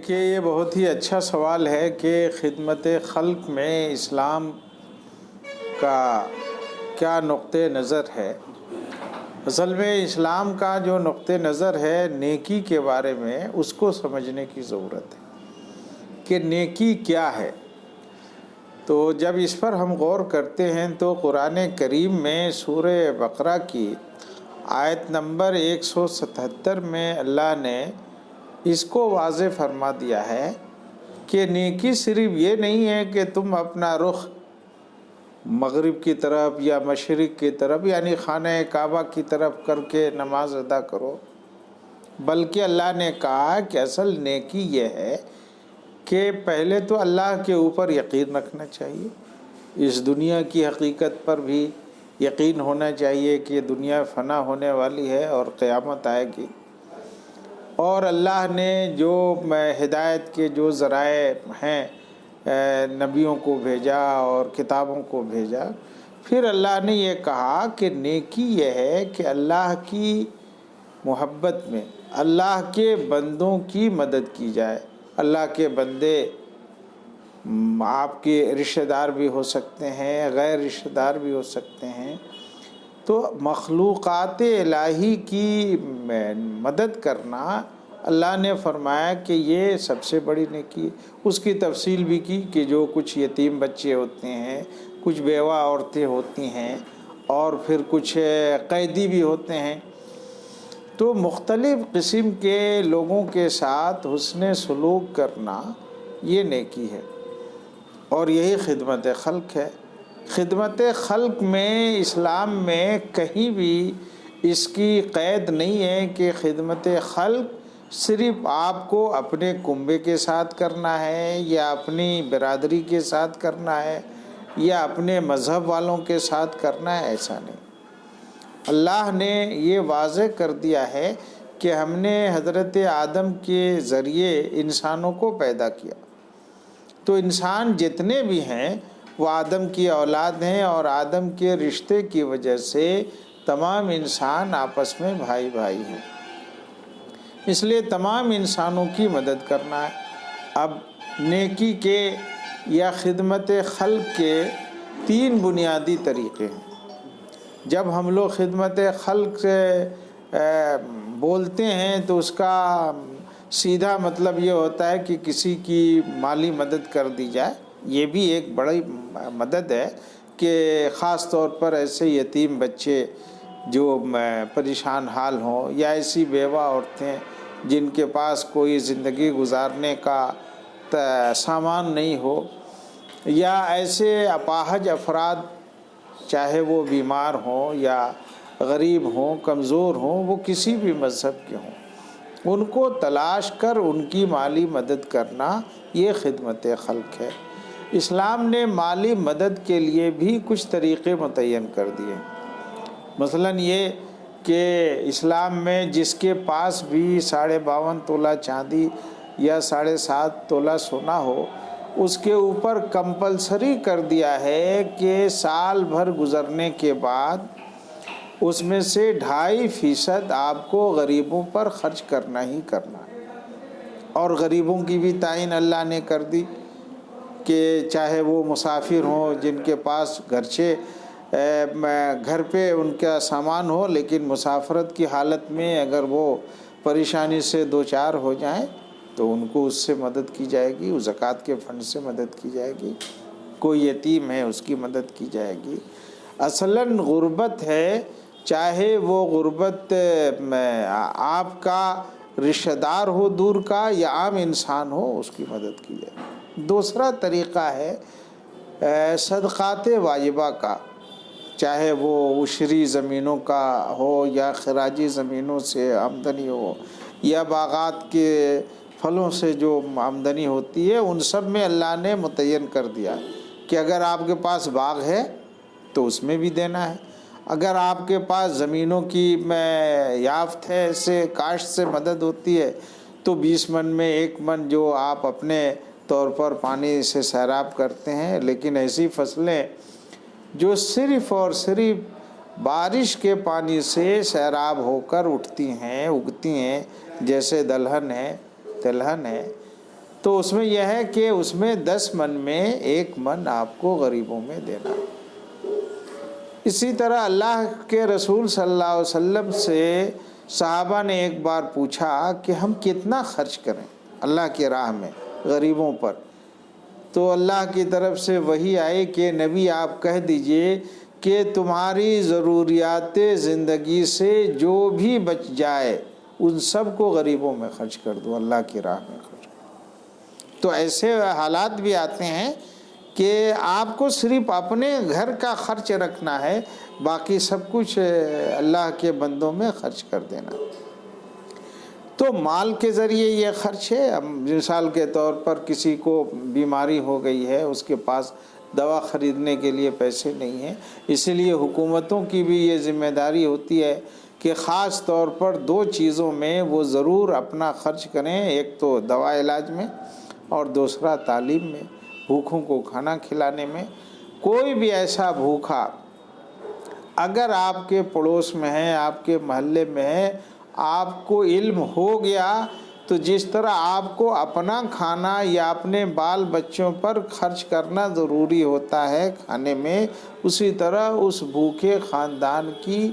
دیکھیے یہ بہت ہی اچھا سوال ہے کہ خدمت خلق میں اسلام کا کیا نقطہ نظر ہے۔ اصل میں اسلام کا جو نقطہ نظر ہے نیکی کے بارے میں، اس کو سمجھنے کی ضرورت ہے کہ نیکی کیا ہے۔ تو جب اس پر ہم غور کرتے ہیں تو قرآن کریم میں سورہ بقرہ کی آیت نمبر 177 میں اللہ نے اس کو واضح فرما دیا ہے کہ نیکی صرف یہ نہیں ہے کہ تم اپنا رخ مغرب کی طرف یا مشرق کی طرف یعنی خانہ کعبہ کی طرف کر کے نماز ادا کرو، بلکہ اللہ نے کہا کہ اصل نیکی یہ ہے کہ پہلے تو اللہ کے اوپر یقین رکھنا چاہیے، اس دنیا کی حقیقت پر بھی یقین ہونا چاہیے کہ دنیا فنا ہونے والی ہے اور قیامت آئے گی، اور اللہ نے جو ہدایت کے جو ذرائع ہیں نبیوں کو بھیجا اور کتابوں کو بھیجا۔ پھر اللہ نے یہ کہا کہ نیکی یہ ہے کہ اللہ کی محبت میں اللہ کے بندوں کی مدد کی جائے۔ اللہ کے بندے آپ کے رشتہ دار بھی ہو سکتے ہیں، غیر رشتہ دار بھی ہو سکتے ہیں، تو مخلوقات الہی کی مدد کرنا اللہ نے فرمایا کہ یہ سب سے بڑی نیکی۔ اس کی تفصیل بھی کی کہ جو کچھ یتیم بچے ہوتے ہیں، کچھ بیوہ عورتیں ہوتی ہیں اور پھر کچھ قیدی بھی ہوتے ہیں، تو مختلف قسم کے لوگوں کے ساتھ حسن سلوک کرنا یہ نیکی ہے، اور یہی خدمت خلق ہے۔ خدمت خلق میں اسلام میں کہیں بھی اس کی قید نہیں ہے کہ خدمت خلق صرف آپ کو اپنے کنبے کے ساتھ کرنا ہے یا اپنی برادری کے ساتھ کرنا ہے یا اپنے مذہب والوں کے ساتھ کرنا ہے، ایسا نہیں۔ اللہ نے یہ واضح کر دیا ہے کہ ہم نے حضرت آدم کے ذریعے انسانوں کو پیدا کیا، تو انسان جتنے بھی ہیں وہ آدم کی اولاد ہیں، اور آدم کے رشتے کی وجہ سے تمام انسان آپس میں بھائی بھائی ہیں، اس لیے تمام انسانوں کی مدد کرنا ہے۔ اب نیکی کے یا خدمت خلق کے 3 بنیادی طریقے ہیں۔ جب ہم لوگ خدمت خلق سے بولتے ہیں تو اس کا سیدھا مطلب یہ ہوتا ہے کہ کسی کی مالی مدد کر دی جائے، یہ بھی ایک بڑی مدد ہے کہ خاص طور پر ایسے یتیم بچے جو پریشان حال ہوں، یا ایسی بیوہ عورتیں جن کے پاس کوئی زندگی گزارنے کا سامان نہیں ہو، یا ایسے اپاہج افراد چاہے وہ بیمار ہوں یا غریب ہوں، کمزور ہوں، وہ کسی بھی مذہب کے ہوں، ان کو تلاش کر ان کی مالی مدد کرنا یہ خدمت خلق ہے۔ اسلام نے مالی مدد کے لیے بھی کچھ طریقے متعین کر دیے، مثلاً یہ کہ اسلام میں جس کے پاس بھی 52.5 تولہ چاندی یا 7.5 تولہ سونا ہو، اس کے اوپر کمپلسری کر دیا ہے کہ سال بھر گزرنے کے بعد اس میں سے 2.5% آپ کو غریبوں پر خرچ کرنا ہی کرنا ہے، اور غریبوں کی بھی تعین اللہ نے کر دی کہ چاہے وہ مسافر ہوں جن کے پاس گھر پہ ان کا سامان ہو، لیکن مسافرت کی حالت میں اگر وہ پریشانی سے دوچار ہو جائیں تو ان کو اس سے مدد کی جائے گی، اس زکوٰۃ کے فنڈ سے مدد کی جائے گی۔ کوئی یتیم ہے اس کی مدد کی جائے گی۔ اصلاً غربت ہے، چاہے وہ غربت آپ کا رشتہ دار ہو دور کا یا عام انسان ہو، اس کی مدد کی جائے۔ دوسرا طریقہ ہے صدقات واجبہ کا، چاہے وہ عشری زمینوں کا ہو یا خراجی زمینوں سے آمدنی ہو یا باغات کے پھلوں سے جو آمدنی ہوتی ہے، ان سب میں اللہ نے متعین کر دیا کہ اگر آپ کے پاس باغ ہے تو اس میں بھی دینا ہے، اگر آپ کے پاس زمینوں کی یافت ہے سے کاشت سے مدد ہوتی ہے تو 20 من میں 1 من جو آپ اپنے طور پر پانی سے سیراب کرتے ہیں، لیکن ایسی فصلیں جو صرف اور صرف بارش کے پانی سے سیراب ہو کر اٹھتی ہیں، اگتی ہیں، جیسے دلہن ہے، تلہن ہے، تو اس میں یہ ہے کہ اس میں 10 من میں 1 من آپ کو غریبوں میں دینا ہے۔ اسی طرح اللہ کے رسول صلی اللہ علیہ وسلم سے صحابہ نے ایک بار پوچھا کہ ہم کتنا خرچ کریں اللہ کی راہ میں غریبوں پر، تو اللہ کی طرف سے وحی آئی کہ نبی آپ کہہ دیجئے کہ تمہاری ضروریات زندگی سے جو بھی بچ جائے ان سب کو غریبوں میں خرچ کر دو، اللہ کی راہ میں خرچ کرو۔ تو ایسے حالات بھی آتے ہیں کہ آپ کو صرف اپنے گھر کا خرچ رکھنا ہے، باقی سب کچھ اللہ کے بندوں میں خرچ کر دینا۔ تو مال کے ذریعے یہ خرچ ہے۔ اب مثال کے طور پر کسی کو بیماری ہو گئی ہے، اس کے پاس دوا خریدنے کے لیے پیسے نہیں ہیں، اسی لیے حکومتوں کی بھی یہ ذمہ داری ہوتی ہے کہ خاص طور پر 2 چیزوں میں وہ ضرور اپنا خرچ کریں، ایک تو دوا علاج میں اور دوسرا تعلیم میں، بھوکھوں کو کھانا کھلانے میں۔ کوئی بھی ایسا بھوکھا اگر آپ کے پڑوس میں ہے، آپ کے محلے میں ہے، آپ کو علم ہو گیا تو جس طرح آپ کو اپنا کھانا یا اپنے بال بچوں پر خرچ کرنا ضروری ہوتا ہے کھانے میں، اسی طرح اس بھوکے خاندان کی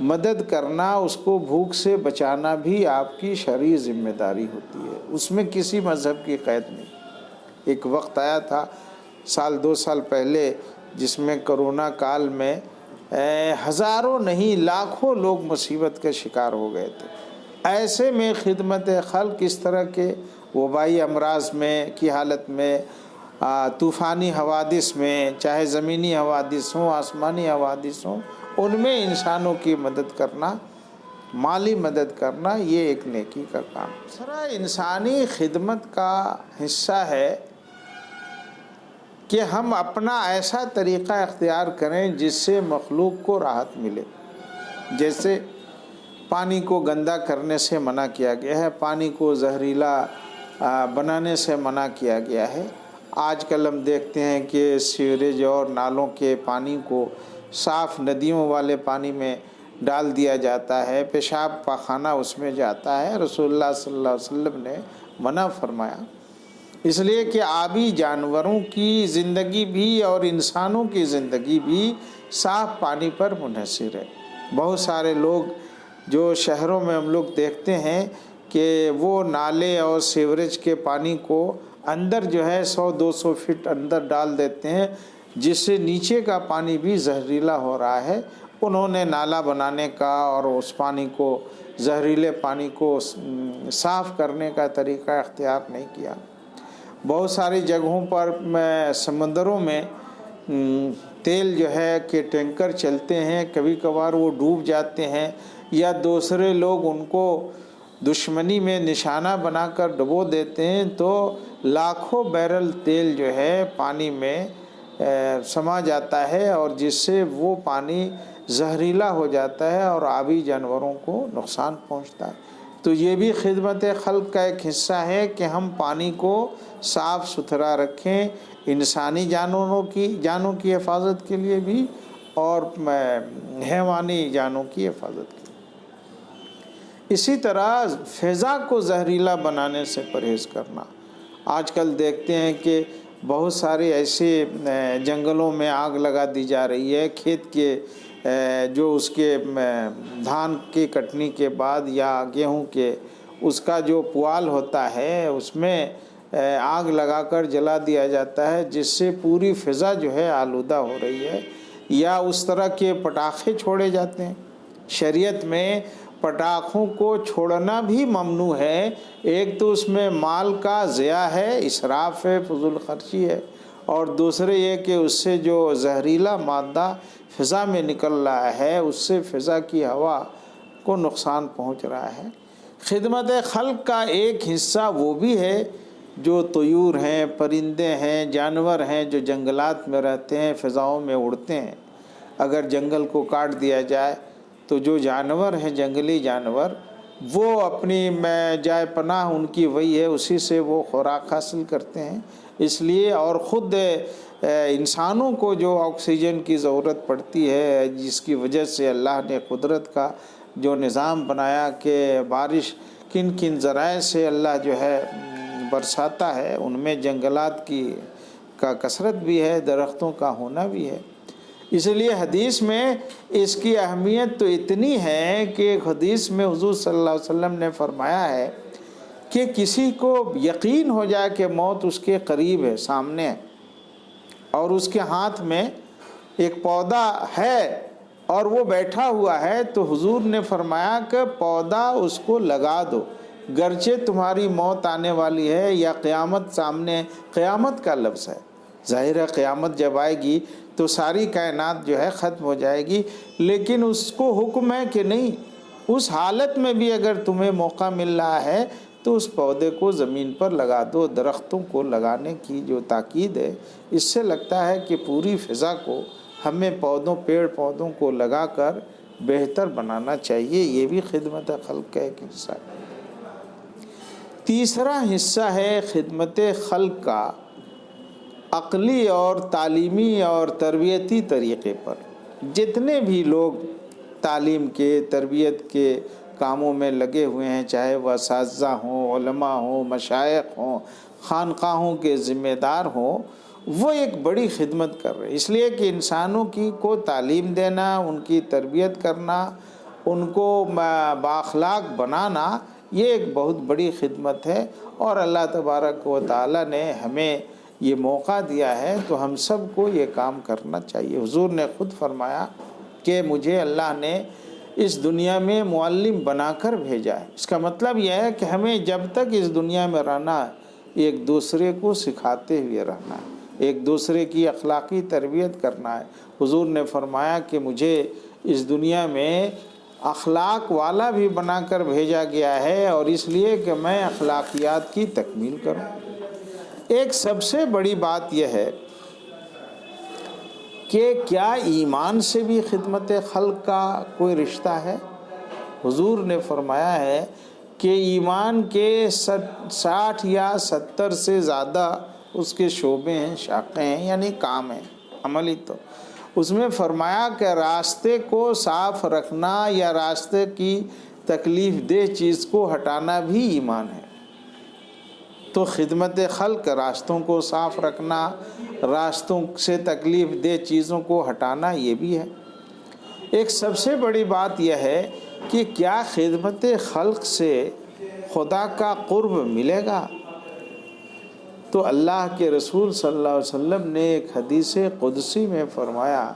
مدد کرنا، اس کو بھوک سے بچانا بھی آپ کی شرعی ذمہ داری ہوتی ہے۔ اس میں کسی مذہب کی قید نہیں۔ ایک وقت آیا تھا 1-2 سال پہلے جس میں کرونا کال میں ہزاروں نہیں لاکھوں لوگ مصیبت کے شکار ہو گئے تھے۔ ایسے میں خدمت خلق اس طرح کے وبائی امراض میں کی حالت میں، طوفانی حوادث میں، چاہے زمینی حوادث ہوں آسمانی حوادث ہوں، ان میں انسانوں کی مدد کرنا، مالی مدد کرنا، یہ ایک نیکی کا کام۔ دوسرا انسانی خدمت کا حصہ ہے کہ ہم اپنا ایسا طریقہ اختیار کریں جس سے مخلوق کو راحت ملے۔ جیسے پانی کو گندا کرنے سے منع کیا گیا ہے، پانی کو زہریلا بنانے سے منع کیا گیا ہے۔ آج کل ہم دیکھتے ہیں کہ سیوریج اور نالوں کے پانی کو صاف ندیوں والے پانی میں ڈال دیا جاتا ہے، پیشاب پاخانہ اس میں جاتا ہے۔ رسول اللہ صلی اللہ علیہ وسلم نے منع فرمایا، اس لیے کہ آبی جانوروں کی زندگی بھی اور انسانوں کی زندگی بھی صاف پانی پر منحصر ہے۔ بہت سارے لوگ جو شہروں میں ہم لوگ دیکھتے ہیں کہ وہ نالے اور سیوریج کے پانی کو اندر جو ہے 100-200 فٹ اندر ڈال دیتے ہیں، جس سے نیچے کا پانی بھی زہریلا ہو رہا ہے۔ انہوں نے نالا بنانے کا اور اس پانی کو زہریلے پانی کو صاف کرنے کا طریقہ اختیار نہیں کیا۔ بہت ساری جگہوں پر سمندروں میں تیل جو ہے کہ ٹینکر چلتے ہیں، کبھی کبھار وہ ڈوب جاتے ہیں یا دوسرے لوگ ان کو دشمنی میں نشانہ بنا کر ڈبو دیتے ہیں، تو لاکھوں بیرل تیل جو ہے پانی میں سما جاتا ہے اور جس سے وہ پانی زہریلا ہو جاتا ہے اور آبی جانوروں کو نقصان پہنچتا ہے۔ تو یہ بھی خدمت خلق کا ایک حصہ ہے کہ ہم پانی کو صاف ستھرا رکھیں، انسانی جانوں کی حفاظت کے لیے بھی اور حیوانی جانوں کی حفاظت کے لیے۔ اسی طرح فضا کو زہریلا بنانے سے پرہیز کرنا۔ آج کل دیکھتے ہیں کہ بہت سارے ایسے جنگلوں میں آگ لگا دی جا رہی ہے، کھیت کے جو اس کے دھان کی کٹنی کے بعد یا گیہوں کے اس کا جو پوال ہوتا ہے اس میں آگ لگا کر جلا دیا جاتا ہے، جس سے پوری فضا جو ہے آلودہ ہو رہی ہے۔ یا اس طرح کے پٹاخے چھوڑے جاتے ہیں۔ شریعت میں پٹاخوں کو چھوڑنا بھی ممنوع ہے۔ ایک تو اس میں مال کا ضیاع ہے، اسراف ہے، فضول خرچی ہے، اور دوسرے یہ کہ اس سے جو زہریلا مادہ فضا میں نکل رہا ہے اس سے فضا کی ہوا کو نقصان پہنچ رہا ہے۔ خدمت خلق کا ایک حصہ وہ بھی ہے جو طیور ہیں، پرندے ہیں، جانور ہیں جو جنگلات میں رہتے ہیں، فضاؤں میں اڑتے ہیں۔ اگر جنگل کو کاٹ دیا جائے تو جو جانور ہیں، جنگلی جانور، وہ اپنی جائے پناہ ان کی وہی ہے، اسی سے وہ خوراک حاصل کرتے ہیں۔ اس لیے اور خود انسانوں کو جو آکسیجن کی ضرورت پڑتی ہے، جس کی وجہ سے اللہ نے قدرت کا جو نظام بنایا کہ بارش کن کن ذرائع سے اللہ جو ہے برساتا ہے ان میں جنگلات کا کثرت بھی ہے، درختوں کا ہونا بھی ہے۔ اس لیے حدیث میں اس کی اہمیت تو اتنی ہے کہ حدیث میں حضور صلی اللہ علیہ وسلم نے فرمایا ہے کہ کسی کو یقین ہو جائے کہ موت اس کے قریب ہے، سامنے ہے، اور اس کے ہاتھ میں ایک پودا ہے اور وہ بیٹھا ہوا ہے، تو حضور نے فرمایا کہ پودا اس کو لگا دو، گرچہ تمہاری موت آنے والی ہے یا قیامت سامنے۔ قیامت کا لفظ ہے، ظاہر ہے قیامت جب آئے گی تو ساری کائنات جو ہے ختم ہو جائے گی، لیکن اس کو حکم ہے کہ نہیں، اس حالت میں بھی اگر تمہیں موقع مل رہا ہے تو اس پودے کو زمین پر لگا دو۔ درختوں کو لگانے کی جو تاکید ہے، اس سے لگتا ہے کہ پوری فضا کو ہمیں پیڑ پودوں کو لگا کر بہتر بنانا چاہیے۔ یہ بھی خدمت خلق کا ایک حصہ ہے۔ تیسرا حصہ ہے خدمت خلق کا عقلی اور تعلیمی اور تربیتی طریقے پر۔ جتنے بھی لوگ تعلیم کے، تربیت کے کاموں میں لگے ہوئے ہیں، چاہے وہ اساتذہ ہوں، علماء ہوں، مشائخ ہوں، خانقاہوں کے ذمہ دار ہوں، وہ ایک بڑی خدمت کر رہے ہیں، اس لیے کہ انسانوں کو تعلیم دینا، ان کی تربیت کرنا، ان کو بااخلاق بنانا، یہ ایک بہت بڑی خدمت ہے، اور اللہ تبارک و تعالیٰ نے ہمیں یہ موقع دیا ہے تو ہم سب کو یہ کام کرنا چاہیے۔ حضور نے خود فرمایا کہ مجھے اللہ نے اس دنیا میں معلم بنا کر بھیجا ہے۔ اس کا مطلب یہ ہے کہ ہمیں جب تک اس دنیا میں رہنا ہے، ایک دوسرے کو سکھاتے ہوئے رہنا ہے، ایک دوسرے کی اخلاقی تربیت کرنا ہے۔ حضور نے فرمایا کہ مجھے اس دنیا میں اخلاق والا بھی بنا کر بھیجا گیا ہے، اور اس لیے کہ میں اخلاقیات کی تکمیل کروں۔ ایک سب سے بڑی بات یہ ہے کہ کیا ایمان سے بھی خدمت خلق کا کوئی رشتہ ہے؟ حضور نے فرمایا ہے کہ ایمان کے 60 یا 70 سے زیادہ اس کے شعبے ہیں، شاخیں ہیں، یعنی کام ہیں عملی۔ تو اس میں فرمایا کہ راستے کو صاف رکھنا یا راستے کی تکلیف دہ چیز کو ہٹانا بھی ایمان ہے۔ تو خدمت خلق راستوں کو صاف رکھنا، راستوں سے تکلیف دہ چیزوں کو ہٹانا، یہ بھی ہے۔ ایک سب سے بڑی بات یہ ہے کہ کیا خدمت خلق سے خدا کا قرب ملے گا؟ تو اللہ کے رسول صلی اللہ علیہ وسلم نے ایک حدیث قدسی میں فرمایا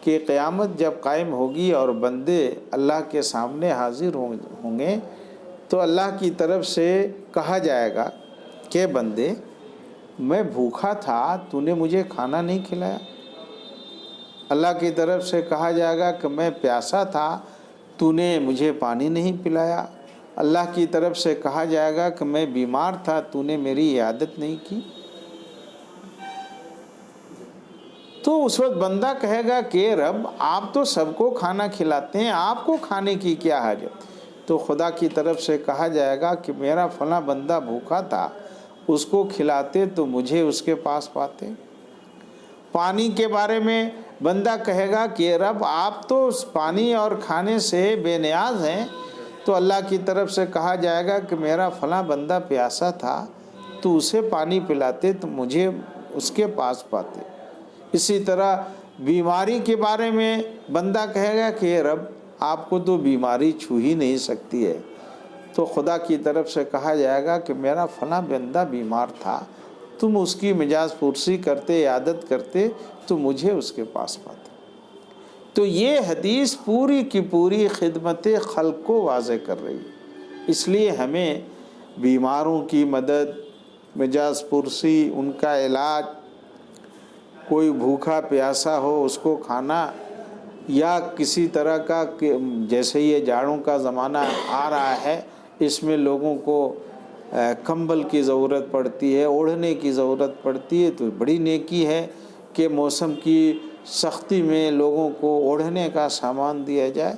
کہ قیامت جب قائم ہوگی اور بندے اللہ کے سامنے حاضر ہوں گے تو اللہ کی طرف سے کہا جائے گا کہ بندے، میں بھوکا تھا، تو نے مجھے کھانا نہیں کھلایا۔ اللہ کی طرف سے کہا جائے گا کہ میں پیاسا تھا، تو نے مجھے پانی نہیں پلایا۔ اللہ کی طرف سے کہا جائے گا کہ میں بیمار تھا، تو نے میری عیادت نہیں کی۔ تو اس وقت بندہ کہے گا کہ رب، آپ تو سب کو کھانا کھلاتے ہیں، آپ کو کھانے کی کیا حاجت؟ تو خدا کی طرف سے کہا جائے گا کہ میرا فلاں بندہ بھوکا تھا، اس کو کھلاتے تو مجھے اس کے پاس پاتے۔ پانی کے بارے میں بندہ کہے گا کہ رب، آپ تو پانی اور کھانے سے بے نیاز ہیں، تو اللہ کی طرف سے کہا جائے گا کہ میرا فلاں بندہ پیاسا تھا، تو اسے پانی پلاتے تو مجھے اس کے پاس پاتے۔ اسی طرح بیماری کے بارے میں بندہ کہے گا کہ رب، آپ کو تو بیماری چھو ہی نہیں سکتی ہے، تو خدا کی طرف سے کہا جائے گا کہ میرا فلاں بندہ بیمار تھا، تم اس کی مجاز پرسی کرتے، عیادت کرتے تو مجھے اس کے پاس پاتے۔ تو یہ حدیث پوری کی پوری خدمت خلق کو واضح کر رہی ہے۔ اس لیے ہمیں بیماروں کی مدد، مجاز پرسی، ان کا علاج، کوئی بھوکا پیاسا ہو اس کو کھانا، یا کسی طرح کا، جیسے یہ جاڑوں کا زمانہ آ رہا ہے، اس میں لوگوں کو کمبل کی ضرورت پڑتی ہے، اوڑھنے کی ضرورت پڑتی ہے، تو بڑی نیکی ہے کہ موسم کی سختی میں لوگوں کو اوڑھنے کا سامان دیا جائے۔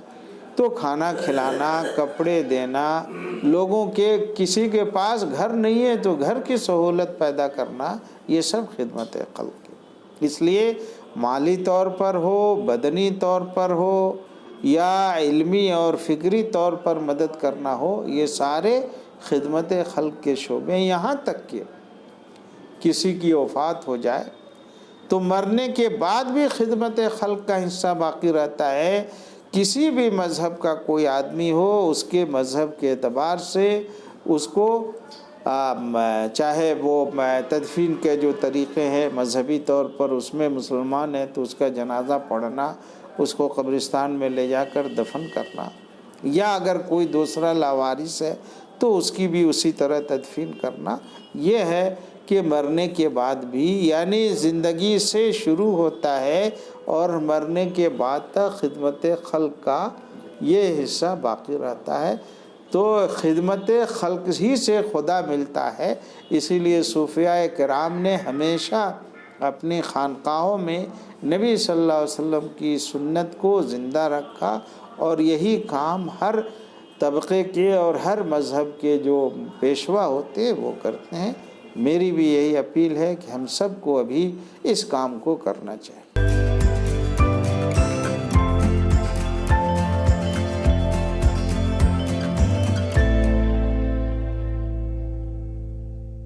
تو کھانا کھلانا، کپڑے دینا، لوگوں کے کسی کے پاس گھر نہیں ہے تو گھر کی سہولت پیدا کرنا، یہ سب خدمت خلق ہے۔ اس لیے مالی طور پر ہو، بدنی طور پر ہو، یا علمی اور فکری طور پر مدد کرنا ہو، یہ سارے خدمت خلق کے شعبے، یہاں تک کہ کسی کی وفات ہو جائے تو مرنے کے بعد بھی خدمت خلق کا حصہ باقی رہتا ہے۔ کسی بھی مذہب کا کوئی آدمی ہو، اس کے مذہب کے اعتبار سے اس کو چاہے وہ تدفین کے جو طریقے ہیں مذہبی طور پر، اس میں مسلمان ہے تو اس کا جنازہ پڑھنا، اس کو قبرستان میں لے جا کر دفن کرنا، یا اگر کوئی دوسرا لاوارث ہے تو اس کی بھی اسی طرح تدفین کرنا، یہ ہے کہ مرنے کے بعد بھی، یعنی زندگی سے شروع ہوتا ہے اور مرنے کے بعد تک خدمت خلق کا یہ حصہ باقی رہتا ہے۔ تو خدمت خلق ہی سے خدا ملتا ہے، اسی لیے صوفیاء کرام نے ہمیشہ اپنی خانقاہوں میں نبی صلی اللہ علیہ وسلم کی سنت کو زندہ رکھا، اور یہی کام ہر طبقے کے اور ہر مذہب کے جو پیشوا ہوتے ہیں وہ کرتے ہیں۔ میری بھی یہی اپیل ہے کہ ہم سب کو ابھی اس کام کو کرنا چاہیے۔